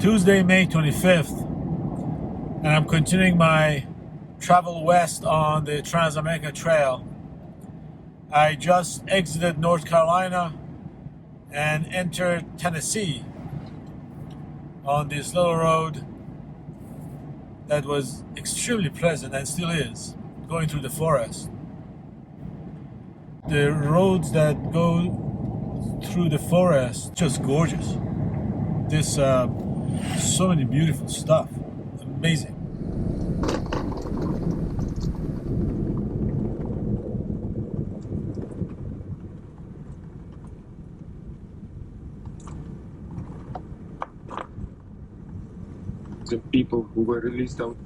Tuesday, May 25th, and I'm continuing my travel west on the Trans-America Trail. I just exited North Carolina and entered Tennessee on this little road that was extremely pleasant and still is, going through the forest. The roads that go through the forest, just gorgeous. This so many beautiful stuff, amazing. The people who were released out.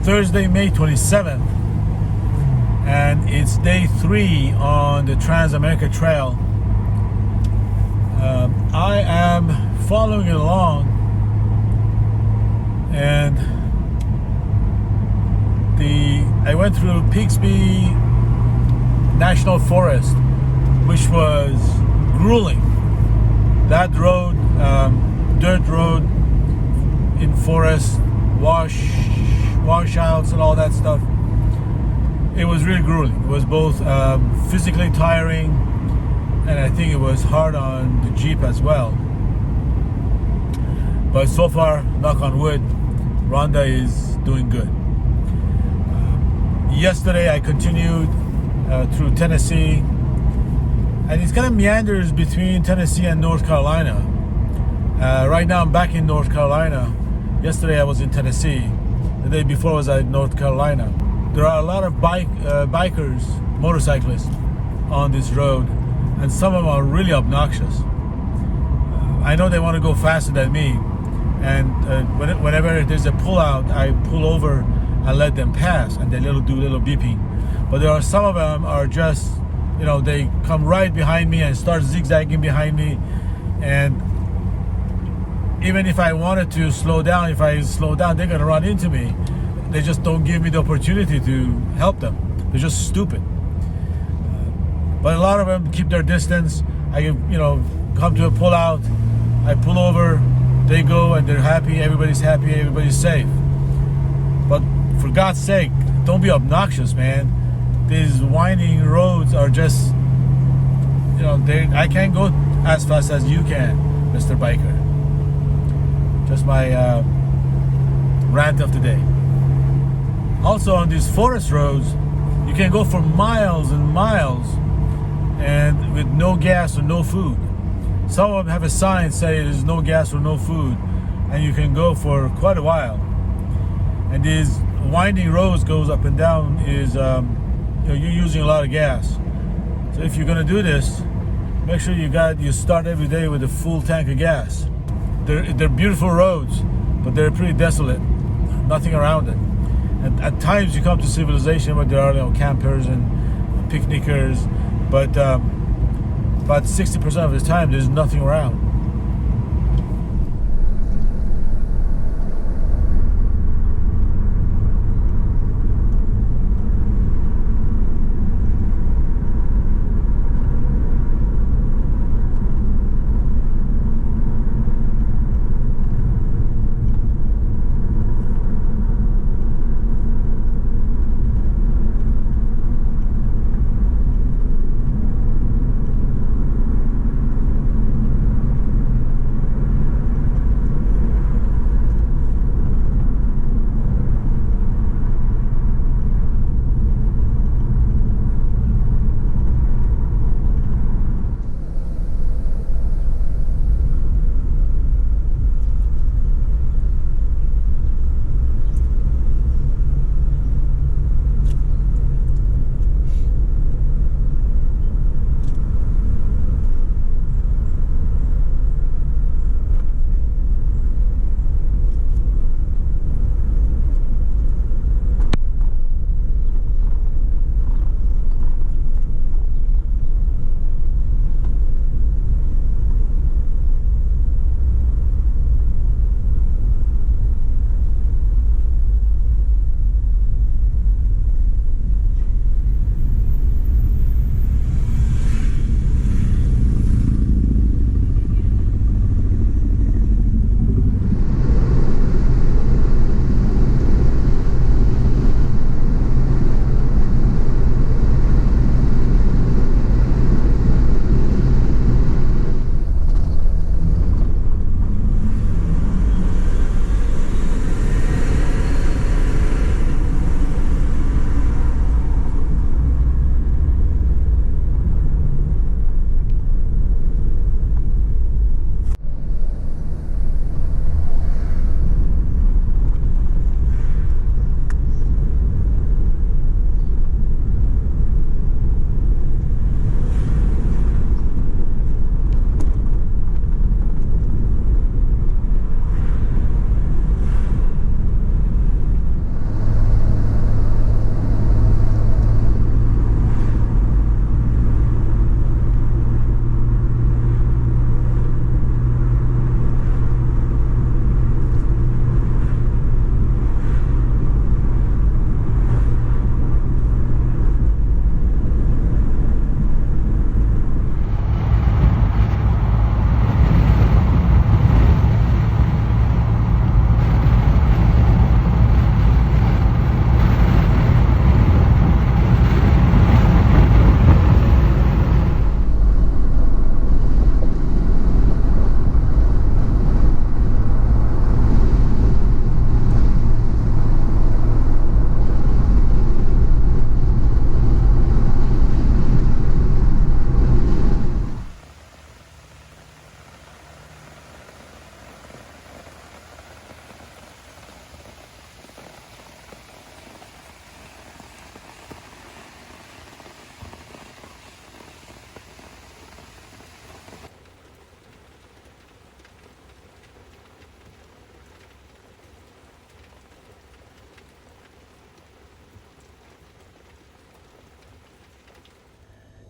Thursday, May 27th, and it's day 3 on the Trans-America Trail. I am following it along, and I went through Pixby National Forest, which was grueling. That road, dirt road in forest, washouts and all that stuff. It was really grueling. It was both physically tiring, and I think it was hard on the Jeep as well. But so far, knock on wood, Rhonda is doing good. Yesterday I continued through Tennessee, and it's kind of meanders between Tennessee and North Carolina. Right now I'm back in North Carolina. Yesterday I was in Tennessee. The day before I was at North Carolina. There are a lot of bikers, motorcyclists on this road, and some of them are really obnoxious. I know they want to go faster than me, and whenever there's a pullout, I pull over and let them pass, and they do little beeping. But there are some of them are just, they come right behind me and start zigzagging behind me, and even if I wanted to slow down, if I slow down, they're gonna run into me. They just don't give me the opportunity to help them. They're just stupid. But a lot of them keep their distance. I come to a pullout, I pull over, they go, and they're happy. Everybody's happy. Everybody's safe. But for God's sake, don't be obnoxious, man. These winding roads are just, I can't go as fast as you can, Mr. Biker. Just my rant of the day. Also, on these forest roads, you can go for miles and miles, and with no gas or no food. Some of them have a sign saying there's no gas or no food, and you can go for quite a while. And these winding roads goes up and down is you're using a lot of gas. So if you're gonna do this, make sure you start every day with a full tank of gas. They're beautiful roads, but they're pretty desolate. Nothing around it. And at times you come to civilization where there are campers and picnickers, but about 60% of the time there's nothing around.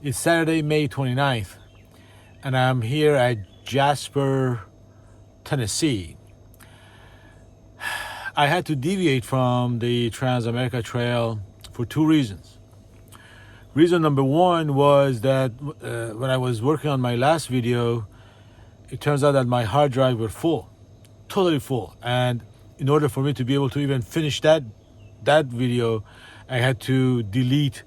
It's Saturday, May 29th, and I'm here at Jasper, Tennessee. I had to deviate from the Trans-America Trail for two reasons. Reason number one was that when I was working on my last video, it turns out that my hard drive were full, totally full. And in order for me to be able to even finish that video, I had to delete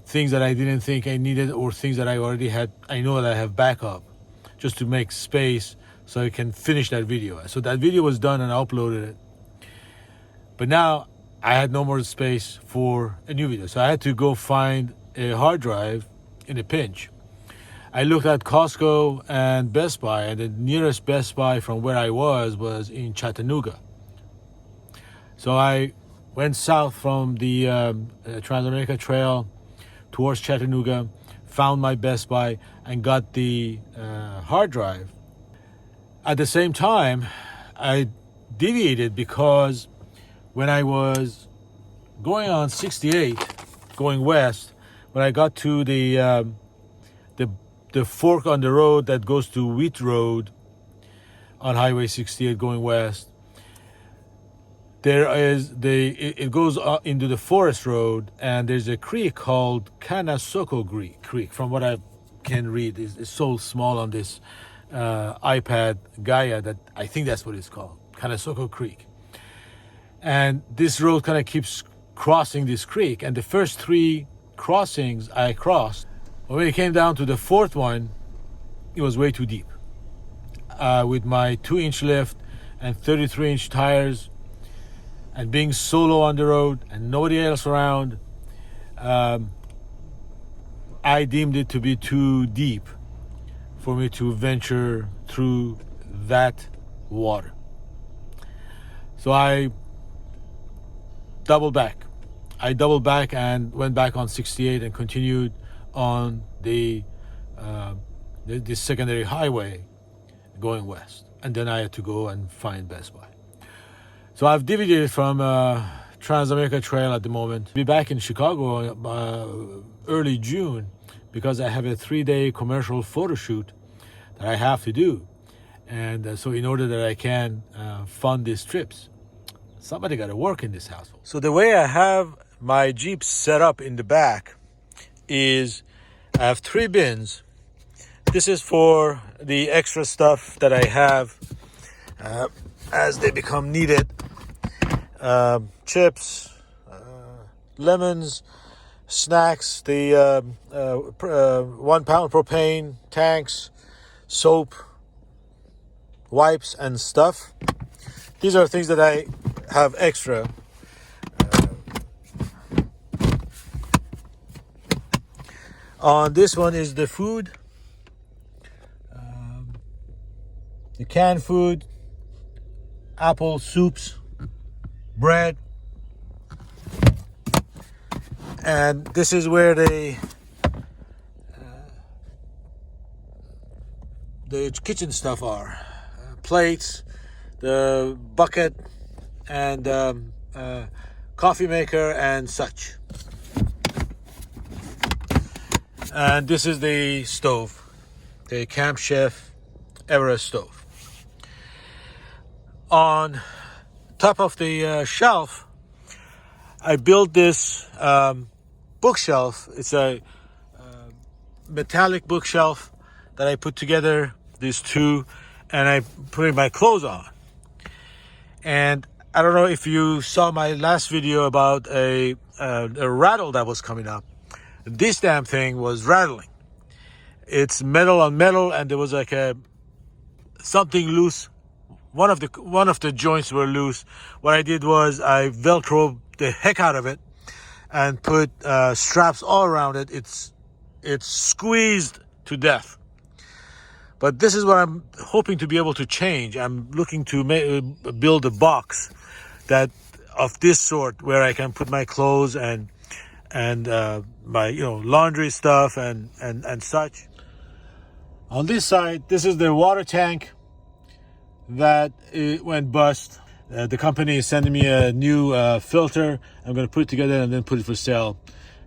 things that I didn't think I needed or things that I already had. I know that I have backup just to make space so I can finish that video. So that video was done and I uploaded it. But now I had no more space for a new video. So I had to go find a hard drive in a pinch. I looked at Costco and Best Buy, and the nearest Best Buy from where I was in Chattanooga. So I went south from the Trans-America Trail towards Chattanooga, found my Best Buy, and got the hard drive. At the same time, I deviated because when I was going on 68, going west, when I got to the fork on the road that goes to Wheat Road on Highway 68 going west, it goes into the forest road, and there's a creek called Canasoko Creek. From what I can read, it's so small on this iPad Gaia that I think that's what it's called, Canasoko Creek. And this road kind of keeps crossing this creek, and the first three crossings I crossed, when it came down to the fourth one, it was way too deep. With my 2-inch lift and 33-inch tires, and being solo on the road and nobody else around, I deemed it to be too deep for me to venture through that water. So I doubled back. And went back on 68 and continued on the secondary highway going west. And then I had to go and find Best Buy. So I've deviated from Trans-America Trail at the moment. I'll be back in Chicago early June because I have a 3-day commercial photo shoot that I have to do. And so in order that I can fund these trips, somebody got to work in this household. So the way I have my Jeep set up in the back is I have 3 bins. This is for the extra stuff that I have as they become needed. Chips, lemons, snacks, the 1 pound propane, tanks, soap, wipes, and stuff. These are things that I have extra. On this one is the food, the canned food, apple soups, bread, and this is where the kitchen stuff are, plates, the bucket, and coffee maker and such. And this is the stove, the Camp Chef Everest stove. On top of the shelf, I built this bookshelf. It's a metallic bookshelf that I put together, these two, and I put my clothes on. And I don't know if you saw my last video about a rattle that was coming up. This damn thing was rattling. It's metal on metal, and there was like something loose. One of the joints were loose. What I did was I Velcro the heck out of it and put straps all around it. It's squeezed to death. But this is what I'm hoping to be able to change. I'm looking to build a box that of this sort where I can put my clothes and my laundry stuff and such. On this side, this is the water tank that it went bust. The company is sending me a new filter. I'm going to put it together and then put it for sale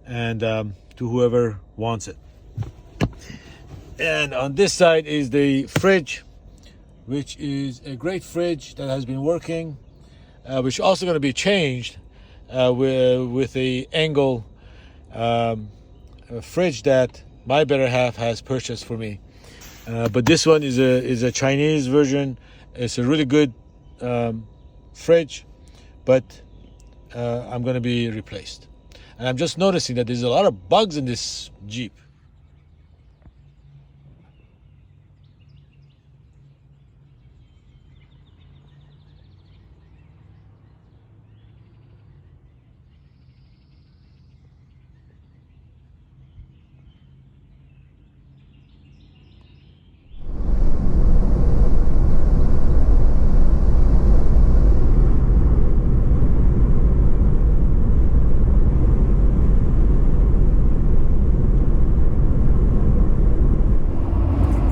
and to whoever wants it. And on this side is the fridge, which is a great fridge that has been working, which is also going to be changed with a angle a fridge that my better half has purchased for me. But this one is a Chinese version. It's a really good fridge, but I'm going to be replaced. And I'm just noticing that there's a lot of bugs in this Jeep.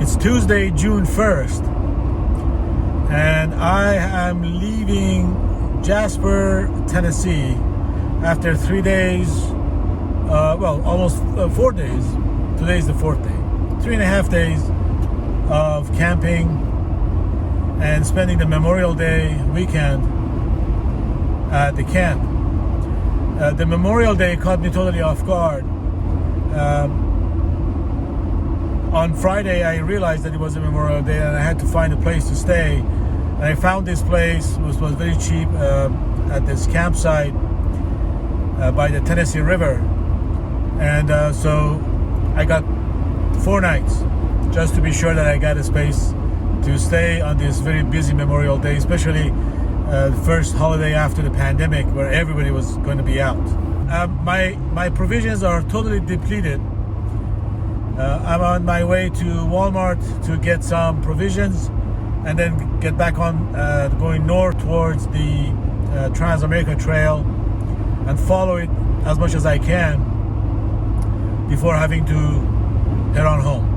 It's Tuesday, June 1st, and I am leaving Jasper, Tennessee after 3 days, almost 4 days. Today's the fourth day. 3.5 days of camping and spending the Memorial Day weekend at the camp. The Memorial Day caught me totally off guard. On Friday, I realized that it was a Memorial Day and I had to find a place to stay. And I found this place, which was very cheap, at this campsite by the Tennessee River. And so I got 4 nights just to be sure that I got a space to stay on this very busy Memorial Day, especially the first holiday after the pandemic where everybody was going to be out. My provisions are totally depleted. I'm on my way to Walmart to get some provisions and then get back on going north towards the Trans-America Trail and follow it as much as I can before having to head on home.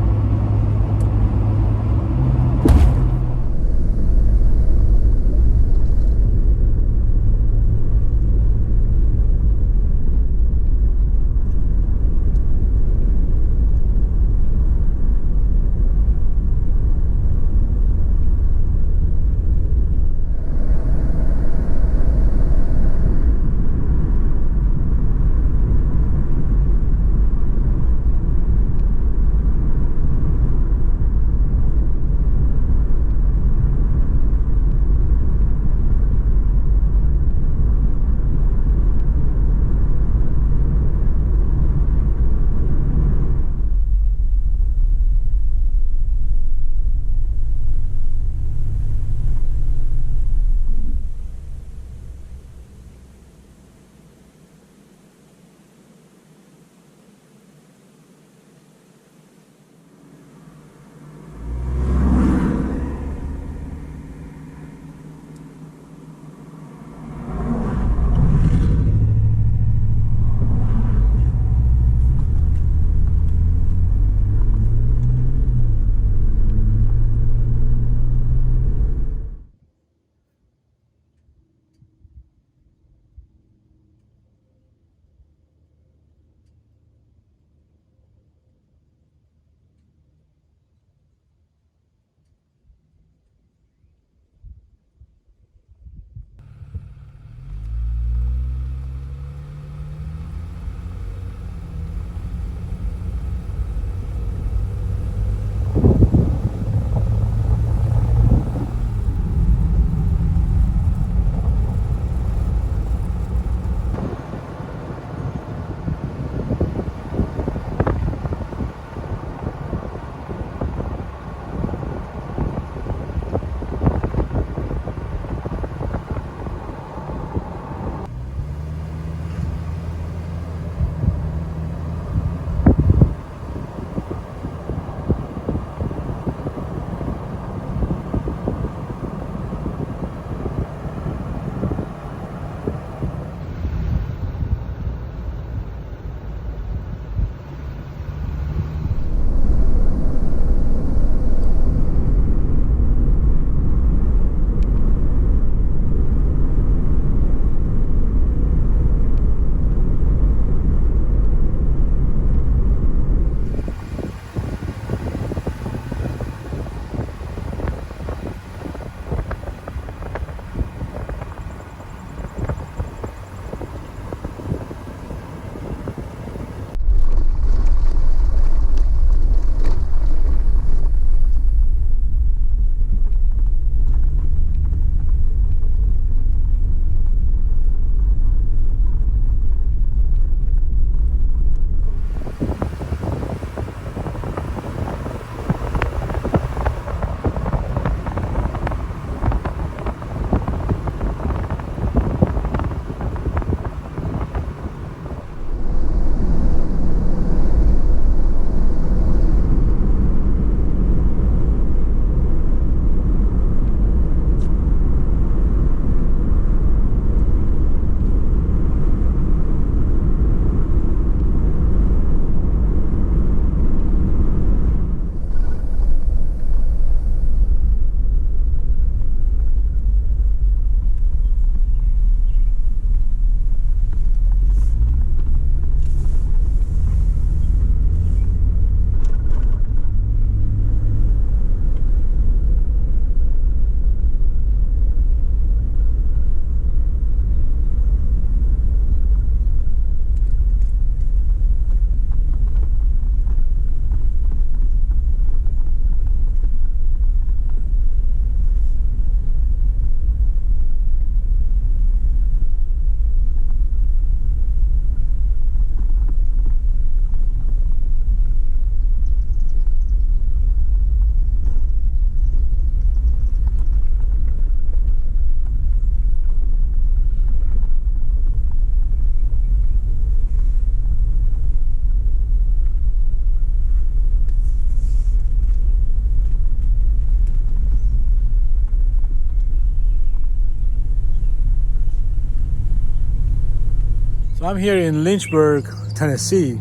So I'm here in Lynchburg, Tennessee,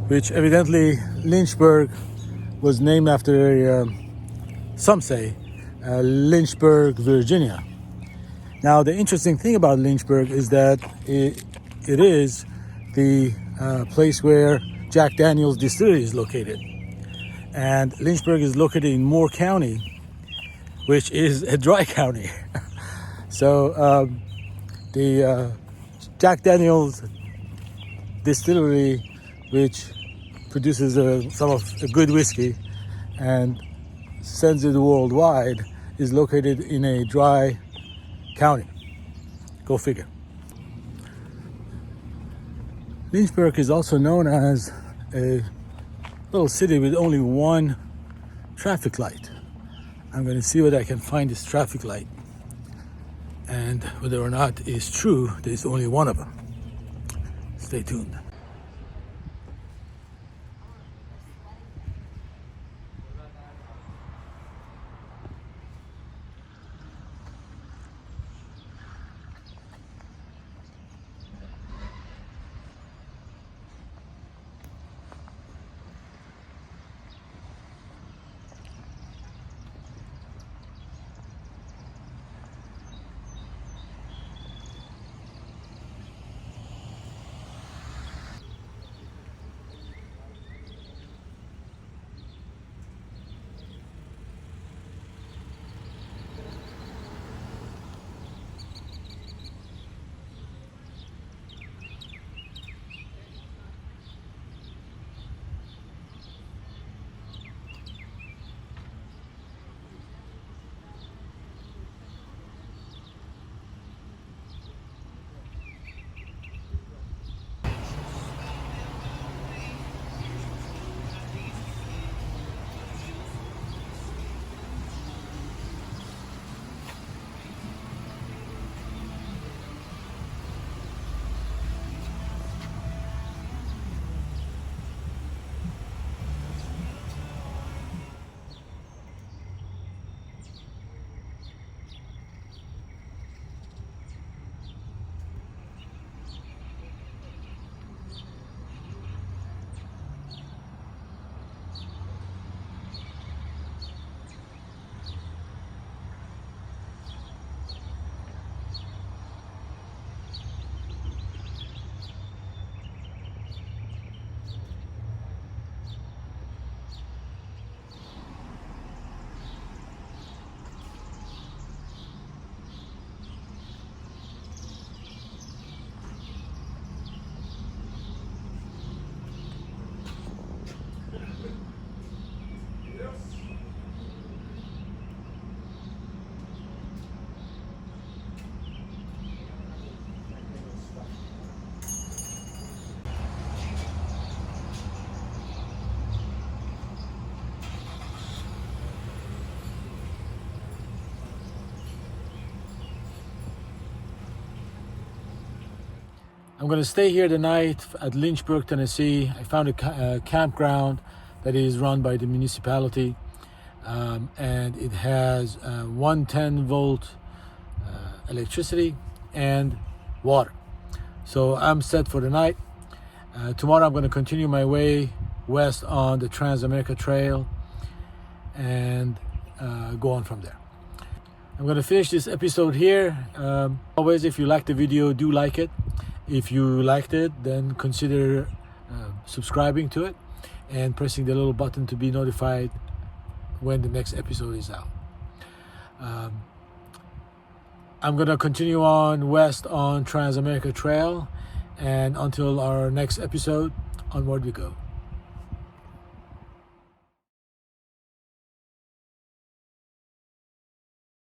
which evidently Lynchburg was named after, some say, Lynchburg, Virginia. Now, the interesting thing about Lynchburg is that it is the place where Jack Daniel's distillery is located. And Lynchburg is located in Moore County, which is a dry county. So the Jack Daniel's distillery, which produces some of a good whiskey and sends it worldwide, is located in a dry county. Go figure. Lynchburg is also known as a little city with only one traffic light. I'm going to see whether I can find this traffic light and whether or not it's true there's only one of them. Stay tuned. I'm going to stay here tonight at Lynchburg, Tennessee. I found a campground that is run by the municipality, and it has 110 volt electricity and water. So I'm set for the night. Tomorrow I'm going to continue my way west on the Trans-America Trail and go on from there. I'm going to finish this episode here. Always, if you like the video, do like it. If you liked it, then consider subscribing to it and pressing the little button to be notified when the next episode is out. I'm going to continue on west on Trans-America Trail, and until our next episode, onward we go.